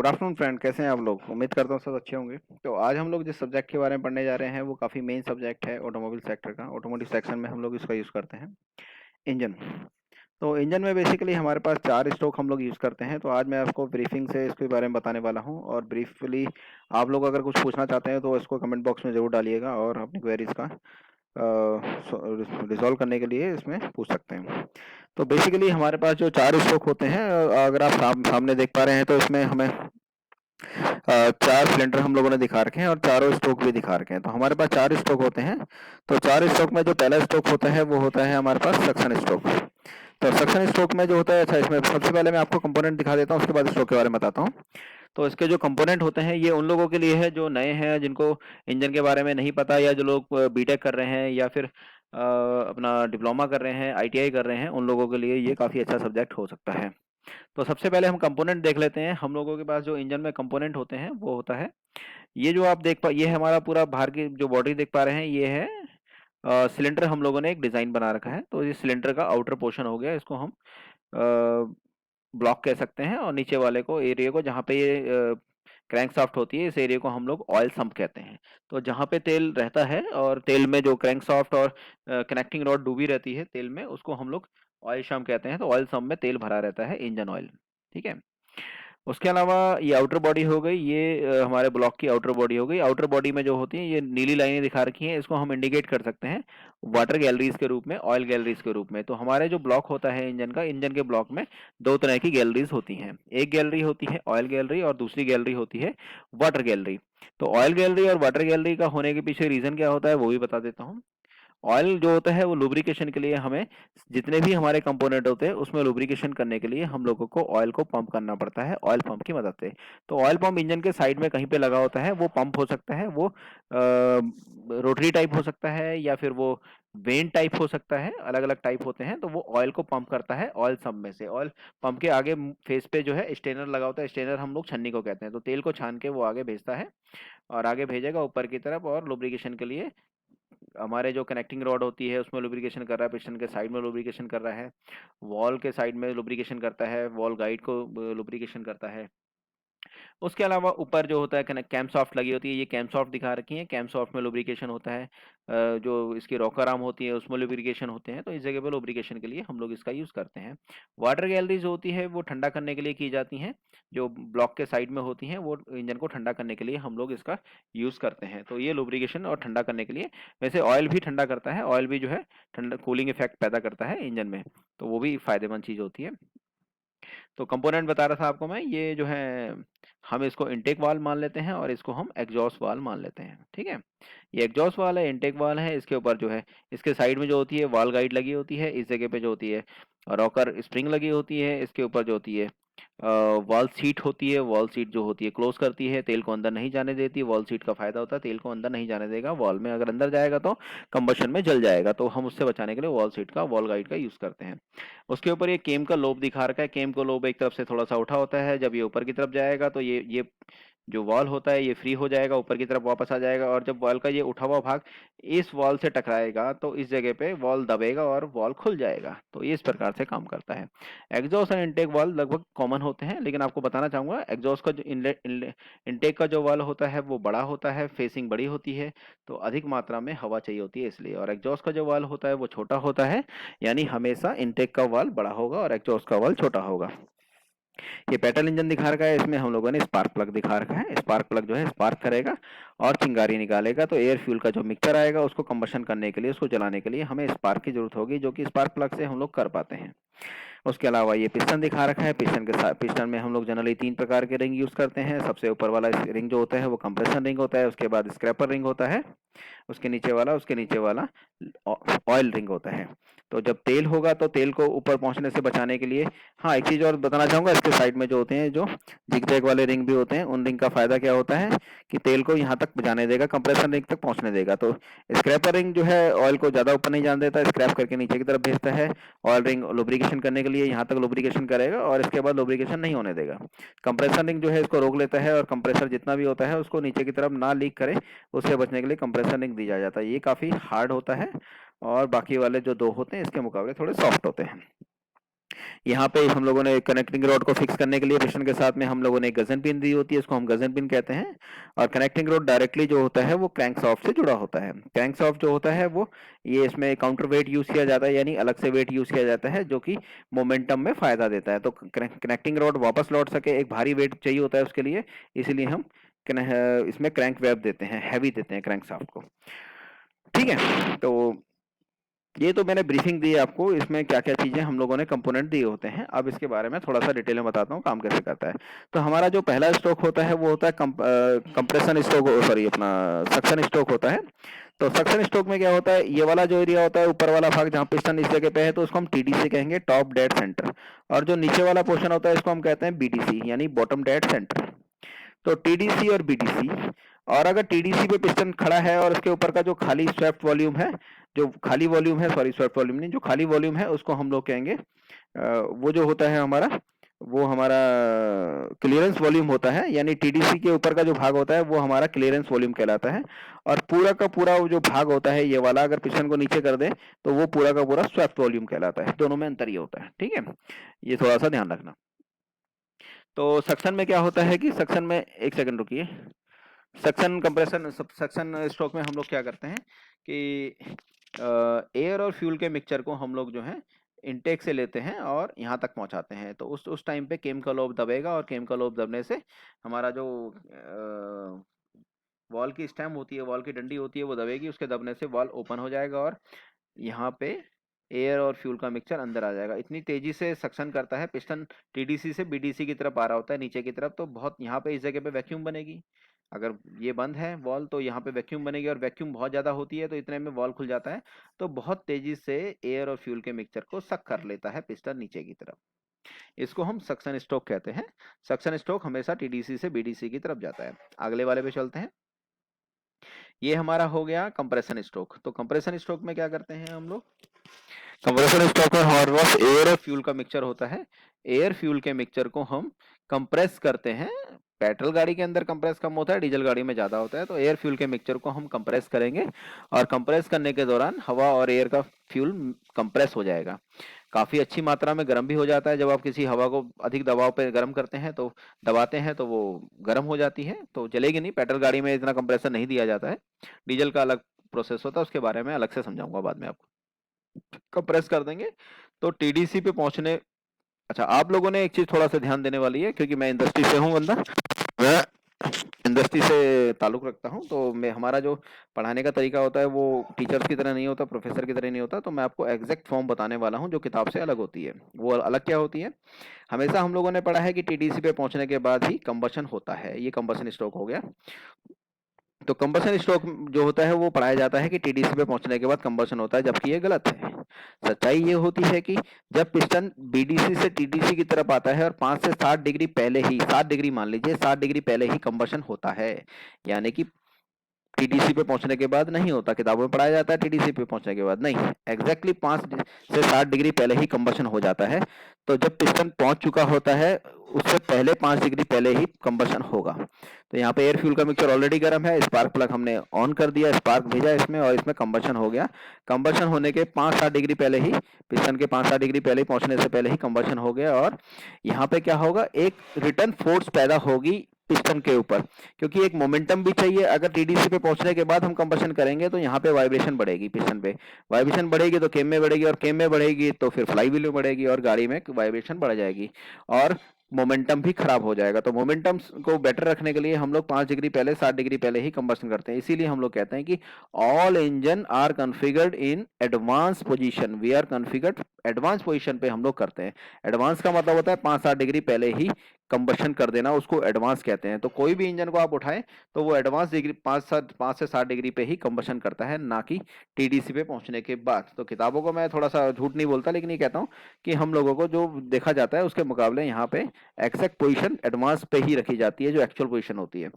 Good afternoon friend, कैसे हैं आप लोग। उम्मीद करता हूँ सब अच्छे होंगे। तो आज हम लोग जिस सब्जेक्ट के बारे में पढ़ने जा रहे हैं वो काफ़ी मेन सब्जेक्ट है ऑटोमोबाइल सेक्टर का। ऑटोमोटिव सेक्शन में हम लोग इसका यूज़ करते हैं इंजन। तो इंजन में बेसिकली हमारे पास 4 स्ट्रोक हम लोग यूज़ करते हैं। तो आज मैं आपको ब्रीफिंग से इसके बारे में बताने वाला हूँ और ब्रीफली आप लोग अगर कुछ पूछना चाहते हैं तो इसको कमेंट बॉक्स में ज़रूर डालिएगा और अपनी क्वेरीज का रिजॉल्व करने के लिए इसमें पूछ सकते हैं। तो बेसिकली हमारे पास जो 4 स्ट्रोक होते हैं, अगर आप सामने देख पा रहे हैं तो इसमें हमें 4 सिलेंडर हम लोगों ने दिखा रखे हैं और चारों स्ट्रोक भी दिखा रखे हैं। तो हमारे पास 4 स्ट्रोक होते हैं। तो 4 स्ट्रोक में जो पहला स्ट्रोक होता है वो होता है हमारे पास सक्शन स्ट्रोक। तो सक्शन स्ट्रोक में जो होता है, अच्छा इसमें सबसे पहले मैं आपको कंपोनेंट दिखा देता हूँ, उसके बाद स्ट्रोक के बारे में बताता हूँ। तो इसके जो कंपोनेंट होते हैं ये उन लोगों के लिए है जो नए हैं, जिनको इंजन के बारे में नहीं पता, या जो लोग बीटेक कर रहे हैं या फिर अपना डिप्लोमा कर रहे हैं, आईटीआई कर रहे हैं, उन लोगों के लिए ये काफ़ी अच्छा सब्जेक्ट हो सकता है। तो सबसे पहले हम कंपोनेंट देख लेते हैं। हम लोगों के पास जो इंजन में कंपोनेंट होते हैं वो होता है, ये जो आप देख पा, ये है हमारा पूरा बाहर की जो बॉडी देख पा रहे हैं, ये है सिलेंडर। हम लोगों ने एक डिजाइन बना रखा है। तो ये सिलेंडर का आउटर पोर्शन हो गया, इसको हम ब्लॉक कह सकते हैं। और नीचे वाले को, एरिया को, जहाँ पे ये क्रैंक शाफ्ट होती है, इस एरिया को हम लोग ऑयल सम्प कहते हैं। तो जहाँ पे तेल रहता है और तेल में जो क्रैंक शाफ्ट और कनेक्टिंग रॉड डूबी रहती है तेल में, उसको हम लोग ऑयल शम कहते हैं। तो ऑयल सम्प में तेल भरा रहता है, इंजन ऑयल। ठीक है। उसके अलावा ये आउटर बॉडी हो गई, ये हमारे ब्लॉक की आउटर बॉडी हो गई। आउटर बॉडी में जो होती है ये नीली लाइनें दिखा रखी हैं, इसको हम इंडिकेट कर सकते हैं वाटर गैलरीज के रूप में, ऑयल गैलरीज के रूप में। तो हमारे जो ब्लॉक होता है इंजन का, इंजन के ब्लॉक में 2 तरह की गैलरीज होती हैं। एक गैलरी होती है ऑयल गैलरी और दूसरी गैलरी होती है वाटर गैलरी। तो ऑयल गैलरी और वाटर गैलरी का होने के पीछे रीजन क्या होता है वो भी बता देता हूँ। ऑयल जो होता है वो लुब्रिकेशन के लिए, हमें जितने भी हमारे कंपोनेंट होते हैं उसमें लुब्रिकेशन करने के लिए हम लोगों को ऑयल को पंप करना पड़ता है ऑयल पंप की मदद से। तो ऑयल पंप इंजन के साइड में कहीं पे लगा होता है, वो पंप हो सकता है, वो रोटरी टाइप हो सकता है या फिर वो वेन टाइप हो सकता है, अलग अलग टाइप होते हैं। तो वो ऑयल को पंप करता है ऑयल सम्प में से। ऑयल पंप के आगे फेस पे जो है स्टेनर लगा होता है, स्टेनर हम लोग छन्नी को कहते हैं। तो तेल को छान के वो आगे भेजता है और आगे भेजेगा ऊपर की तरफ, और लुब्रिकेशन के लिए हमारे जो कनेक्टिंग रॉड होती है उसमें लुब्रिकेशन कर रहा है, पिस्टन के साइड में लुब्रिकेशन कर रहा है, वॉल के साइड में लुब्रिकेशन करता है, वॉल गाइड को लुब्रिकेशन करता है। उसके अलावा ऊपर जो होता है कैम सॉफ्ट लगी होती है, ये कैम सॉफ्ट दिखा रखी है, कैम सॉफ्ट में लुब्रिकेशन होता है। जो इसकी रॉकर आर्म होती है उसमें लुब्रिकेशन होते हैं। तो इस जगह पे लुब्रिकेशन के लिए हम लोग इसका यूज़ करते हैं। वाटर गैलरी जो होती है वो ठंडा करने के लिए की जाती हैं, जो ब्लॉक के साइड में होती हैं, वो इंजन को ठंडा करने के लिए हम लोग इसका यूज़ करते हैं। तो ये लुब्रिकेशन और ठंडा करने के लिए, वैसे ऑयल भी ठंडा करता है, ऑयल भी जो है ठंडा कूलिंग इफेक्ट पैदा करता है इंजन में, तो वो भी फायदेमंद चीज़ होती है। तो कंपोनेंट बता रहा था आपको मैं, ये जो है हम इसको इनटेक वाल्व मान लेते हैं और इसको हम एग्जॉस्ट वाल्व मान लेते हैं। ठीक है। ये एग्जॉस्ट वाल्व है, इनटेक वाल्व है। इसके ऊपर जो है, इसके साइड में जो होती है वाल गाइड लगी होती है, इस जगह पे जो होती है रॉकर स्प्रिंग लगी होती है, इसके ऊपर जो होती है वॉल सीट होती है। वॉल सीट जो होती है क्लोज करती है, तेल को अंदर नहीं जाने देती। वॉल सीट का फायदा होता है तेल को अंदर नहीं जाने देगा, वॉल में अगर अंदर जाएगा तो कंबशन में जल जाएगा। तो हम उससे बचाने के लिए वॉल सीट का, वॉल गाइड का यूज करते हैं। उसके ऊपर ये केम का लोब दिखा रखा है। केम का लोब एक तरफ से थोड़ा सा उठा होता है, जब ये ऊपर की तरफ जाएगा तो ये जो वॉल होता है ये फ्री हो जाएगा, ऊपर की तरफ वापस आ जाएगा। और जब वॉल का ये उठा हुआ भाग इस वॉल से टकराएगा तो इस जगह पे वॉल दबेगा और वॉल खुल जाएगा। तो ये इस प्रकार से काम करता है। एग्जॉस्ट और इनटेक वाल्व लगभग कॉमन होते हैं, लेकिन आपको बताना चाहूंगा एग्जॉस्ट का जो इनटेक का जो वाल्व होता है वो बड़ा होता है, फेसिंग बड़ी होती है, तो अधिक मात्रा में हवा चाहिए होती है इसलिए। और एग्जॉस्ट का जो वाल्व होता है वो छोटा होता है, यानी हमेशा इनटेक का वाल्व बड़ा होगा और एग्जॉस्ट का वाल्व छोटा होगा। ये पेट्रोल इंजन दिखा रखा है, इसमें हम लोगों ने स्पार्क प्लग दिखा रखा है। स्पार्क प्लग जो है स्पार्क करेगा और चिंगारी निकालेगा। तो एयर फ्यूल का जो मिक्सचर आएगा उसको कंबशन करने के लिए, उसको जलाने के लिए हमें स्पार्क की जरूरत होगी, जो कि स्पार्क प्लग से हम लोग कर पाते हैं। उसके अलावा ये पिस्टन दिखा रखा है। पिस्टन के साथ, पिस्टन में हम लोग जनरली 3 प्रकार के रिंग यूज करते हैं। सबसे ऊपर वाला रिंग जो होता है वो कंप्रेशन रिंग होता है, उसके बाद स्क्रैपर रिंग होता है, उसके नीचे वाला ऑयल रिंग होता है। तो जब तेल होगा तो तेल को ऊपर पहुंचने से बचाने के लिए, हाँ एक चीज और बताना चाहूंगा, इसके साइड में जो होते हैं, जो जिग-जैग वाले रिंग भी होते हैं, उन रिंग का फायदा क्या होता है कि तेल को यहाँ तक जाने देगा, कंप्रेसर रिंग तक पहुंचने देगा। तो स्क्रैपर रिंग जो है ऑयल को ज्यादा ऊपर नहीं जाने देता, स्क्रैप करके नीचे की तरफ भेजता है। ऑयल रिंग लुब्रिकेशन करने के लिए यहाँ तक लुब्रिकेशन करेगा और इसके बाद लुब्रिकेशन नहीं होने देगा। कंप्रेसर रिंग जो है इसको रोक लेता है और कंप्रेसर जितना भी होता है उसको नीचे की तरफ ना लीक करे, उससे बचने के लिए कंप्रेसर रिंग दी जाता है। ये काफी हार्ड होता है और बाकी वाले जो 2 होते हैं इसके मुकाबले थोड़े सॉफ्ट होते हैं। यहाँ पे हम लोगों ने कनेक्टिंग रॉड को फिक्स करने के लिए पिस्टन के साथ में हम लोगों ने एक गजन पिन दी होती है, इसको हम गजन पिन कहते हैं। और कनेक्टिंग रॉड डायरेक्टली जो होता है वो क्रैंक शाफ्ट से जुड़ा होता है। क्रैंक शाफ्ट जो होता है वो ये इसमें काउंटर वेट यूज किया जाता है, यानी अलग से वेट यूज किया जाता है जो कि मोमेंटम में फायदा देता है। तो कनेक्टिंग रॉड वापस लौट सके, एक भारी वेट चाहिए होता है उसके लिए, इसीलिए हम इसमें क्रैंक वेब देते हैं, हैवी देते हैं क्रैंक शाफ्ट को। ठीक है, तो ये तो मैंने ब्रीफिंग दी है आपको, इसमें क्या क्या चीजें हम लोगों ने कंपोनेंट दिए होते हैं। अब इसके बारे में थोड़ा सा डिटेल में बताता हूँ काम कैसे करता है। तो हमारा जो पहला स्ट्रोक होता है वो होता है कंप्रेशन स्ट्रोक, सॉरी अपना सक्शन स्ट्रोक होता है। तो सक्शन स्ट्रोक में क्या होता है, ये वाला जो एरिया होता है ऊपर वाला भाग जहाँ पिस्टन इस जगह पे है तो उसको हम टीडीसी कहेंगे, टॉप डेड सेंटर। और जो नीचे वाला पोर्शन होता है इसको हम कहते हैं बीडीसी, यानी बॉटम डेड सेंटर। तो टीडीसी और बीडीसी, और अगर टीडीसी पे पिस्टन खड़ा है और उसके ऊपर का जो खाली स्वेप्ट वॉल्यूम है, जो खाली वॉल्यूम है, सॉरी स्वेप्ट वॉल्यूम नहीं, जो खाली वॉल्यूम है उसको हम लोग कहेंगे वो जो होता है हमारा, वो हमारा क्लियरेंस वॉल्यूम होता है। यानी टीडीसी के ऊपर का जो भाग होता है वो हमारा क्लियरेंस वॉल्यूम कहलाता है। और पूरा का पूरा वो जो भाग होता है ये वाला, अगर पिस्टन को नीचे कर दे तो वो पूरा का पूरा स्वेप्ट वॉल्यूम कहलाता है। दोनों में अंतर ये होता है, ठीक है, ये थोड़ा सा ध्यान रखना। तो सक्शन में क्या होता है कि सक्शन में, एक सेकंड रुकिए, सक्शन कंप्रेशन सक्शन स्ट्रोक में हम लोग क्या करते हैं कि एयर और फ्यूल के मिक्सचर को हम लोग जो है इनटेक से लेते हैं और यहाँ तक पहुँचाते हैं। तो उस टाइम पे केमिकल लोब दबेगा, और केमिकल लोब दबने से हमारा जो वॉल की स्टेम होती है, वॉल की डंडी होती है, वो दबेगी, उसके दबने से वॉल ओपन हो जाएगा और यहाँ पे एयर और फ्यूल का मिक्सचर अंदर आ जाएगा। इतनी तेजी से सक्शन करता है पिस्टन, टीडीसी से बीडीसी की तरफ आ रहा होता है नीचे की तरफ, तो बहुत यहाँ पे इस जगह पे वैक्यूम बनेगी। अगर ये बंद है वॉल तो यहाँ पे वैक्यूम बनेगी, और वैक्यूम बहुत ज़्यादा होती है तो इतने में वॉल खुल जाता है, तो बहुत तेजी से एयर और फ्यूल के मिक्सचर को सक कर लेता है पिस्टन नीचे की तरफ। इसको हम सक्शन स्ट्रोक कहते हैं। सक्शन स्ट्रोक हमेशा टीडीसी से बीडीसी की तरफ जाता है। अगले वाले पे चलते हैं। ये हमारा हो गया कंप्रेशन स्ट्रोक। तो कंप्रेशन स्ट्रोक में क्या करते हैं हम लोग, कंप्रेशन स्ट्रोक में हमारे पास एयर और फ्यूल का मिक्सचर होता है। एयर फ्यूल के मिक्सचर को हम कंप्रेस करते हैं। पेट्रोल गाड़ी के अंदर कंप्रेस कम होता है, डीजल गाड़ी में ज़्यादा होता है। तो एयर फ्यूल के मिक्सचर को हम कंप्रेस करेंगे, और कंप्रेस करने के दौरान हवा और एयर का फ्यूल कंप्रेस हो जाएगा। काफ़ी अच्छी मात्रा में गर्म भी हो जाता है। जब आप किसी हवा को अधिक दबाव पे गर्म करते हैं तो दबाते हैं तो वो गर्म हो जाती है, तो जलेगी नहीं। पेट्रोल गाड़ी में इतना कंप्रेसर नहीं दिया जाता है, डीजल का अलग प्रोसेस होता है, उसके बारे में अलग से समझाऊंगा बाद में आपको। कंप्रेस कर देंगे तो टीडीसी पे पहुंचने, अच्छा आप लोगों ने एक चीज थोड़ा सा ध्यान देने वाली है, क्योंकि मैं इंडस्ट्री से हूँ बंदा, मैं इंडस्ट्री से ताल्लुक रखता हूँ, तो मैं हमारा जो पढ़ाने का तरीका होता है वो टीचर्स की तरह नहीं होता, प्रोफेसर की तरह नहीं होता। तो मैं आपको एग्जैक्ट फॉर्म बताने वाला हूँ जो किताब से अलग होती है। वो अलग क्या होती है, हमेशा हम लोगों ने पढ़ा है कि टीडीसी पे पहुंचने के बाद ही कंबशन होता है, ये कंबशन स्ट्रोक हो गया। तो कंबशन स्ट्रोक जो होता है वो पढ़ाया जाता है कि टीडीसी पे पहुंचने के बाद कंबशन होता है, जबकि ये गलत है। सच्चाई ये होती है कि जब पिस्टन बीडीसी से टीडीसी की तरफ आता है और 5 से 7 डिग्री पहले ही, 7 डिग्री मान लीजिए, 7 डिग्री पहले ही कंबशन होता है। यानी कि टीडीसी पे पहुंचने के बाद नहीं होता। किताबों में पढ़ाया जाता है टीडीसी पे पहुंचने के बाद, नहीं, एग्जैक्टली 5 से 7 डिग्री पहले ही कंबशन हो जाता है। तो जब पिस्टन पहुंच चुका होता है उससे पहले 5 डिग्री पहले ही कंबशन होगा। तो यहाँ पे एयर फ्यूल का मिक्सचर ऑलरेडी गर्म है, स्पार्क प्लग हमने ऑन कर दिया, स्पार्क भेजा इसमें और इसमें कंबशन हो गया। कंबशन होने के 5-7 डिग्री पहले ही, पिस्टन के 5-7 डिग्री पहले पहुंचने से पहले ही कंबशन हो गया, और यहाँ पे क्या होगा, एक रिटर्न फोर्स पैदा होगी पिस्टन के ऊपर, क्योंकि एक मोमेंटम भी चाहिए। अगर टीडीसी पे पहुंचने के बाद हम कंबशन करेंगे तो यहाँ पे वाइब्रेशन बढ़ेगी, पिस्टन पे वाइब्रेशन बढ़ेगी तो केम में बढ़ेगी, और केम में बढ़ेगी तो फिर फ्लाई व्हील में बढ़ेगी, और गाड़ी में वाइब्रेशन बढ़ जाएगी और मोमेंटम भी खराब हो जाएगा। तो मोमेंटम को बेटर रखने के लिए हम लोग 5 डिग्री पहले, 7 डिग्री पहले ही कंबशन करते हैं। इसीलिए हम लोग कहते हैं कि all engine are configured in advance position, we are configured advance position पे हम लोग करते हैं। एडवांस का मतलब होता है 5-7 डिग्री पहले ही कंबशन कर देना, उसको एडवांस कहते हैं। तो कोई भी इंजन को आप उठाएं तो वो एडवांस डिग्री 5 से 7 डिग्री पे ही कंबशन करता है, ना कि टीडीसी पे पहुंचने के बाद। तो किताबों को मैं थोड़ा सा झूठ नहीं बोलता, लेकिन ये कहता हूँ कि हम लोगों को जो देखा जाता है उसके मुकाबले यहाँ पे एग्जैक्ट पोजीशन एडवांस पे ही रखी जाती है, जो एक्चुअल पोजीशन होती है।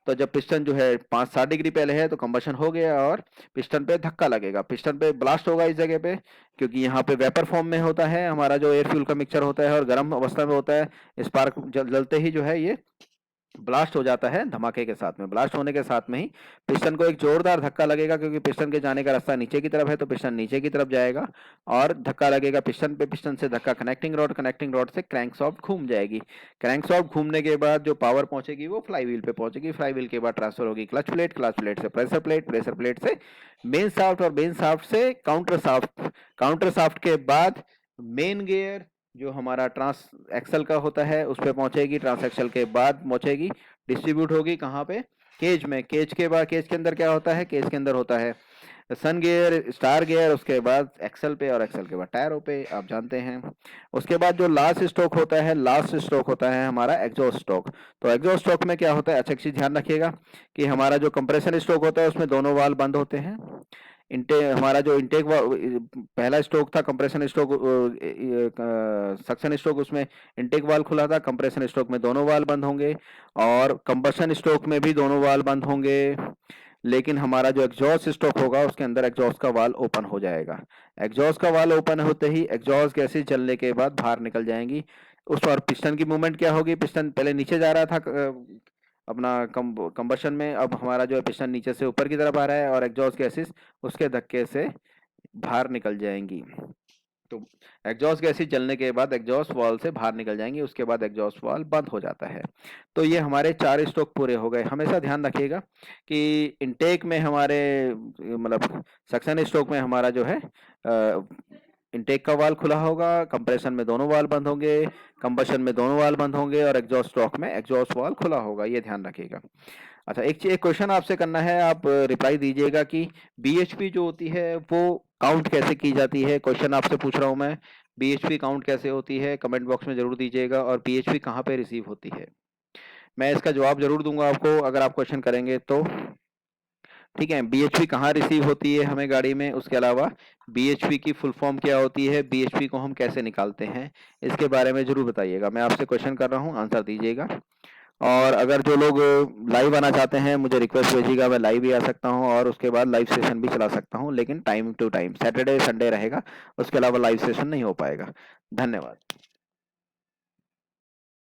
तो जब पिस्टन जो है 5-7 डिग्री पहले है तो कंबशन हो गया, और पिस्टन पे धक्का लगेगा, पिस्टन पे ब्लास्ट होगा इस जगह पे, क्योंकि यहाँ पे वेपर फॉर्म में होता है हमारा जो एयर फ्यूल का मिक्सचर होता है और गर्म अवस्था में होता है। स्पार्क जलते ही जो है ये ब्लास्ट हो जाता है धमाके के साथ में। ब्लास्ट होने के साथ में ही पिस्टन को एक जोरदार धक्का लगेगा, क्योंकि पिस्टन के जाने का रास्ता नीचे की तरफ है, तो पिस्टन नीचे की तरफ जाएगा और धक्का लगेगा पिस्टन पे। पिस्टन से धक्का कनेक्टिंग रॉड से क्रैंकशाफ्ट घूम जाएगी। क्रैंकशाफ्ट घूमने के बाद जो पावर पहुंचेगी वो फ्लाईव्हील पे पहुंचेगी। फ्लाईव्हील के बाद ट्रांसफर होगी क्लच प्लेट से प्रेशर प्लेट से मेन शाफ्ट और मेन शाफ्ट से काउंटर शाफ्ट के बाद मेन गियर जो हमारा ट्रांस एक्सल का होता है उस पे पहुंचेगी। ट्रांस एक्सल के बाद पहुंचेगी, डिस्ट्रीब्यूट होगी कहाँ पे? केज में। केज के बाद केज के अंदर क्या होता है? केज के अंदर होता है सन गियर, स्टार गियर, उसके बाद एक्सल पे और एक्सल के बाद टायरों पे, आप जानते हैं। उसके बाद जो लास्ट स्ट्रोक होता है हमारा एग्जॉस्ट स्ट्रोक। तो एग्जॉस्ट स्ट्रोक में क्या होता है? अच्छा, एक चीज ध्यान रखिएगा कि हमारा जो कंप्रेसर स्ट्रोक होता है उसमें दोनों वाल्व बंद होते हैं। हमारा जो इनटेक पहला स्ट्रोक था कंप्रेशन स्ट्रोक, सक्शन स्ट्रोक, उसमें इनटेक वाल्व खुला था। कंप्रेशन स्ट्रोक में दोनों वाल्व बंद होंगे और कंबशन स्ट्रोक में भी दोनों वाल्व बंद होंगे। लेकिन हमारा जो एग्जॉस्ट स्ट्रोक होगा उसके अंदर एग्जॉस्ट का वाल्व ओपन हो जाएगा। एग्जॉस्ट का वाल्व ओपन होते ही एग्जॉस्ट गैसें जलने के बाद बाहर निकल जाएंगी। उस और पिस्टन की मूवमेंट क्या होगी? पिस्टन पहले नीचे जा रहा था अपना कंबशन में, अब हमारा जो है पिस्टन नीचे से ऊपर की तरफ आ रहा है और एग्जॉस्ट गैसेस उसके धक्के से बाहर निकल जाएंगी। तो एग्जॉस्ट गैसेस जलने के बाद एग्जॉस्ट वाल्व से बाहर निकल जाएंगी, उसके बाद एग्जॉस्ट वाल्व बंद हो जाता है। तो ये हमारे 4 स्ट्रोक पूरे हो गए। हमेशा ध्यान रखिएगा कि इनटेक में हमारे मतलब सक्शन स्ट्रोक में हमारा जो है इनटेक का वाल्व खुला होगा, कंप्रेशन में दोनों वाल्व बंद होंगे, कंबशन में दोनों वाल्व बंद होंगे और एग्जॉस्ट स्ट्रोक में एग्जॉस्ट वाल्व खुला होगा। ये ध्यान रखिएगा। अच्छा, एक क्वेश्चन आपसे करना है, आप रिप्लाई दीजिएगा कि बीएचपी जो होती है वो काउंट कैसे की जाती है। क्वेश्चन आपसे पूछ रहा हूं मैं, बीएचपी काउंट कैसे होती है? कमेंट बॉक्स में जरूर दीजिएगा। और बीएचपी कहाँ पे रिसीव होती है? मैं इसका जवाब जरूर दूंगा आपको अगर आप क्वेश्चन करेंगे तो। ठीक है, बीएचपी कहाँ रिसीव होती है हमें गाड़ी में, उसके अलावा बीएचपी की फुल फॉर्म क्या होती है, बीएचपी को हम कैसे निकालते हैं, इसके बारे में जरूर बताइएगा। मैं आपसे क्वेश्चन कर रहा हूँ, आंसर दीजिएगा। और अगर जो लोग लाइव आना चाहते हैं मुझे रिक्वेस्ट भेजिएगा, मैं लाइव भी आ सकता हूँ और उसके बाद लाइव सेशन भी चला सकता हूँ, लेकिन time to time Saturday Sunday रहेगा, उसके अलावा लाइव सेशन नहीं हो पाएगा। धन्यवाद।